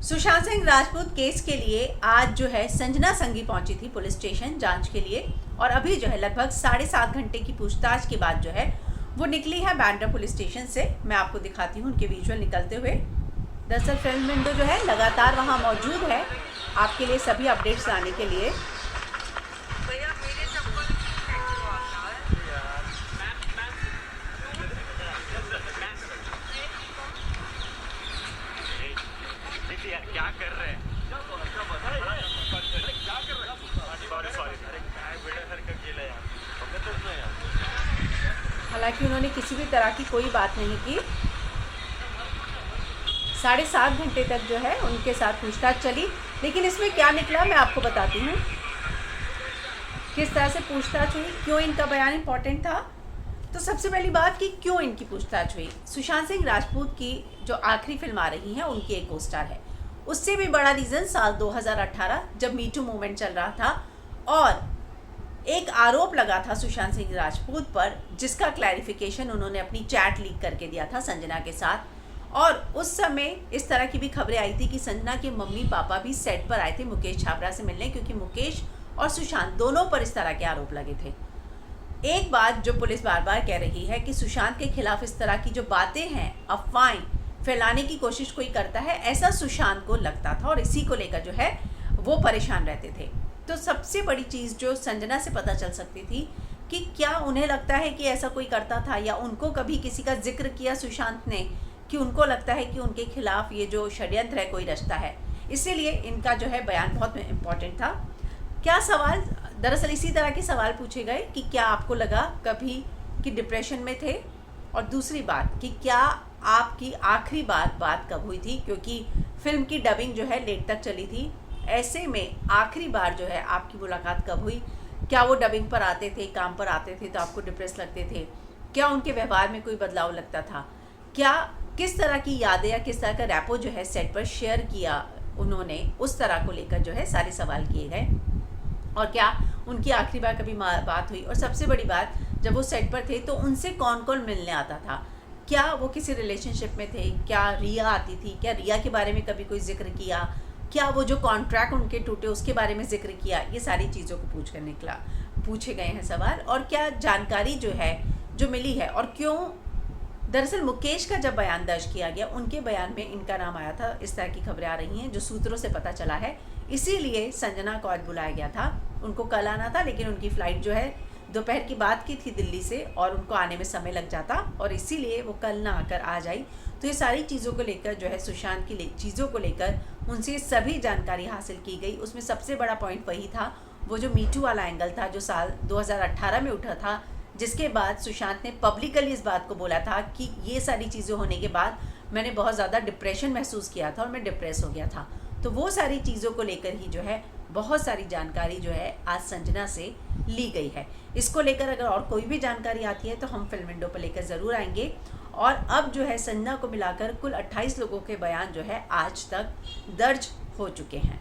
Sushant Singh Rajput case के लिए आज जो है संजना संघी पहुंची थी पुलिस स्टेशन जांच के लिए। और अभी जो है लगभग 7.5 घंटे की पूछताछ के बाद जो है वो निकली है बांद्रा पुलिस स्टेशन से। मैं आपको दिखाती हूँ उनके विजुअल निकलते हुए। दरअसल फिल्म विंडो जो है लगातार वहाँ मौजूद है आपके लिए सभी अपडेट्स लाने के लिए। क्या कर रहे हैं? हालांकि उन्होंने किसी भी तरह की कोई बात नहीं की। 7.5 घंटे तक जो है उनके साथ पूछताछ चली, लेकिन इसमें क्या निकला मैं आपको बताती हूँ। किस तरह से पूछताछ हुई, क्यों इनका बयान इंपॉर्टेंट था। तो सबसे पहली बात कि क्यों इनकी पूछताछ हुई। सुशांत सिंह राजपूत की जो आखिरी फिल्म आ रही है उनकी एक को-स्टार है। उससे भी बड़ा रीज़न साल 2018 जब मीटू मूवमेंट चल रहा था और एक आरोप लगा था सुशांत सिंह राजपूत पर, जिसका क्लैरिफिकेशन उन्होंने अपनी चैट लीक करके दिया था संजना के साथ। और उस समय इस तरह की भी खबरें आई थी कि संजना के मम्मी पापा भी सेट पर आए थे मुकेश छाबड़ा से मिलने, क्योंकि मुकेश और सुशांत दोनों पर इस तरह के आरोप लगे थे। एक बात जो पुलिस बार बार कह रही है कि सुशांत के खिलाफ इस तरह की जो बातें हैं, अफवाहें फैलाने की कोशिश कोई करता है, ऐसा सुशांत को लगता था और इसी को लेकर जो है वो परेशान रहते थे। तो सबसे बड़ी चीज़ जो संजना से पता चल सकती थी कि क्या उन्हें लगता है कि ऐसा कोई करता था, या उनको कभी किसी का जिक्र किया सुशांत ने कि उनको लगता है कि उनके खिलाफ ये जो षड्यंत्र है कोई रचता है। इसीलिए इनका जो है बयान बहुत इम्पोर्टेंट था। क्या सवाल, दरअसल इसी तरह के सवाल पूछे गए कि क्या आपको लगा कभी कि डिप्रेशन में थे, और दूसरी बात कि क्या आपकी आखिरी बार बात कब हुई थी, क्योंकि फिल्म की डबिंग जो है लेट तक चली थी। ऐसे में आखिरी बार जो है आपकी मुलाकात कब हुई। क्या वो डबिंग पर आते थे, काम पर आते थे तो आपको डिप्रेस लगते थे। क्या उनके व्यवहार में कोई बदलाव लगता था। क्या किस तरह की यादें या किस तरह का रैपो जो है सेट पर शेयर किया उन्होंने, उस तरह को लेकर जो है सारे सवाल किए गए। और क्या उनकी आखिरी बार कभी बात हुई। और सबसे बड़ी बात, जब वो सेट पर थे तो उनसे कौन कौन मिलने आता था। क्या वो किसी रिलेशनशिप में थे, क्या रिया आती थी, क्या रिया के बारे में कभी कोई जिक्र किया, क्या वो जो कॉन्ट्रैक्ट उनके टूटे उसके बारे में जिक्र किया। ये सारी चीज़ों को पूछे गए हैं सवाल। और क्या जानकारी जो है जो मिली है, और क्यों दरअसल मुकेश का जब बयान दर्ज किया गया उनके बयान में इनका नाम आया था। इस तरह की खबरें आ रही हैं जो सूत्रों से पता चला है। इसीलिए संजना को आज बुलाया गया था। उनको कल आना था, लेकिन उनकी फ़्लाइट जो है दोपहर की बात की थी दिल्ली से, और उनको आने में समय लग जाता, और इसीलिए वो कल ना आकर आज आई। तो ये सारी चीज़ों को लेकर जो है सुशांत की चीज़ों को लेकर उनसे सभी जानकारी हासिल की गई। उसमें सबसे बड़ा पॉइंट वही था, वो जो मीटू वाला एंगल था जो साल 2018 में उठा था, जिसके बाद सुशांत ने पब्लिकली इस बात को बोला था कि ये सारी चीज़ें होने के बाद मैंने बहुत ज़्यादा डिप्रेशन महसूस किया था और मैं डिप्रेस हो गया था। तो वो सारी चीज़ों को लेकर ही जो है बहुत सारी जानकारी जो है आज संजना से ली गई है। इसको लेकर अगर और कोई भी जानकारी आती है तो हम फिल्म विंडो पर लेकर ज़रूर आएंगे। और अब जो है संजना को मिलाकर कुल 28 लोगों के बयान जो है आज तक दर्ज हो चुके हैं।